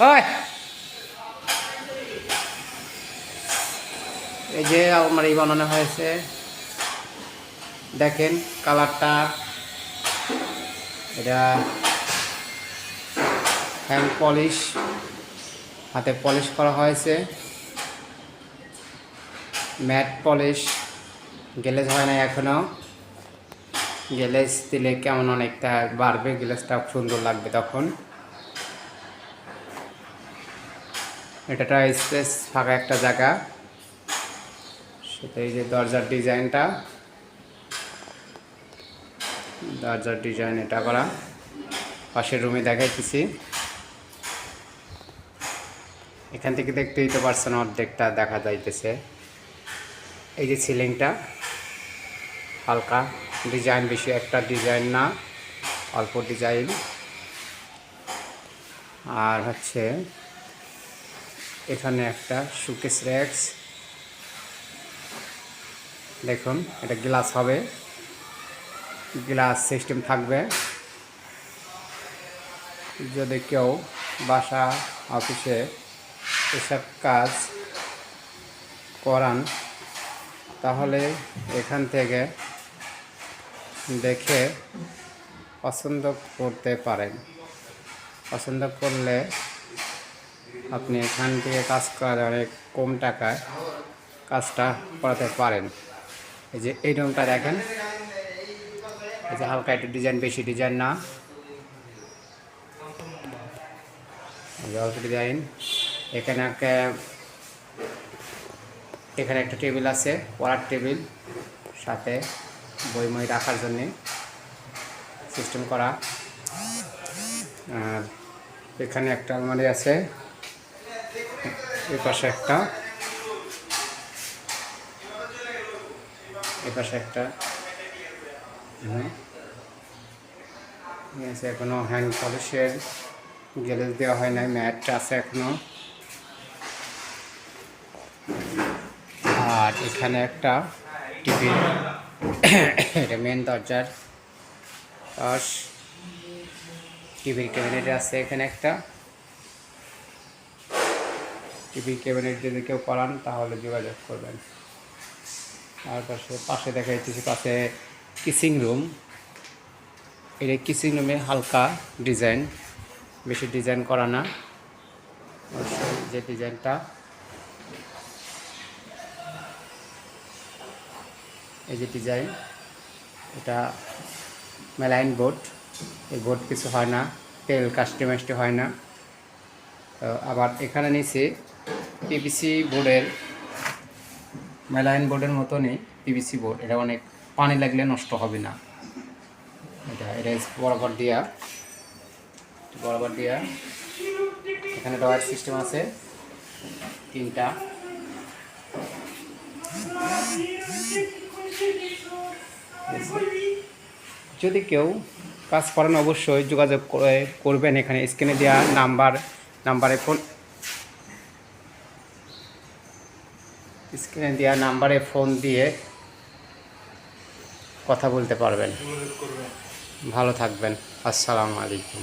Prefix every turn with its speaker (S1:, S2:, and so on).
S1: ওই এই যে আলমারি বানানো হয়েছে, দেখেন কালারটা। এটা হ্যান্ড পলিশ, হাতে পলিশ করা হয়েছে, ম্যাট পলিশ, গ্লেজ হয় না এখনও। গ্লেজ দিলে কেমন অনেকটা বাড়বে, গ্লেজটা সুন্দর লাগবে তখন। এটা স্পেস ফাঁকা একটা জায়গা, সেটা এই যে দরজার ডিজাইনটা, দরজার ডিজাইন এটা করা। পাশের রুমে দেখাইতেছি, এখান থেকে দেখতেই তো পারছেন অর্ধেকটা দেখা যাইতেছে। এই যে সিলিংটা হালকা ডিজাইন, বেশি একটা ডিজাইন না, অল্প ডিজাইন। আর হচ্ছে এখানে একটা শোকেস র্যাকস, দেখুন এটা গ্লাস হবে, গ্লাস সিস্টেম থাকবে। যদি কেউ বাসা অফিসে এসব কাজ করান তাহলে এখান থেকে দেখে পছন্দ করতে পারেন। পছন্দ করলে আপনি এখান থেকে কাজ করাতে অনেক কম টাকায় কাজটা করাতে পারেন। এই যে এই রুমটা দেখেন, এই যে হালকা একটু ডিজাইন, বেশি ডিজাইন না, অল্প ডিজাইন। এখানে একটা টেবিল আছে, পড়ার টেবিল, সাথে বই মই রাখার জন্য সিস্টেম করা। আর এখানে একটা আলমারি আছে, এই পাশে একটা, এই পাশে একটা। এখনো হ্যান্ড পলিশের গ্লেজ দেওয়া হয় নাই, ম্যাট আছে এখনো। আর এখানে একটা টিভি, এটা মেন দরজার পাশ, টিভির ক্যাবিনেট আছে এখানে একটা। টিভির ক্যাবিনেট যদি কেউ করান তাহলে যোগাযোগ করবেন। আর পাশে দেখা যাচ্ছে পাশে কিচিং রুম। এই কিচিং রুমে হালকা ডিজাইন, বেশি ডিজাইন করা না, যে ডিজাইনটা এই যে ডিজাইন, এটা মেলাইন বোর্ড। এই বোর্ড কিছু হয় না, তেল কাস্টমাইজড হয় না। তো আবার এখানে নিচে পিভিসি বোর্ডের, মেলাইন বোর্ডের মতনই পিভিসি বোর্ড। এটা অনেক পানি লাগলে নষ্ট হবে না। এটা বরাবর দিয়া এখানে ডয়ার সিস্টেম আছে 3টা। যদি কেউ কাজ করেন অবশ্যই যোগাযোগ করবেন। এখানে স্ক্রিনে দেওয়া নাম্বারে ফোন দিয়ে কথা বলতে পারবেন। ভালো থাকবেন। আসসালামু আলাইকুম।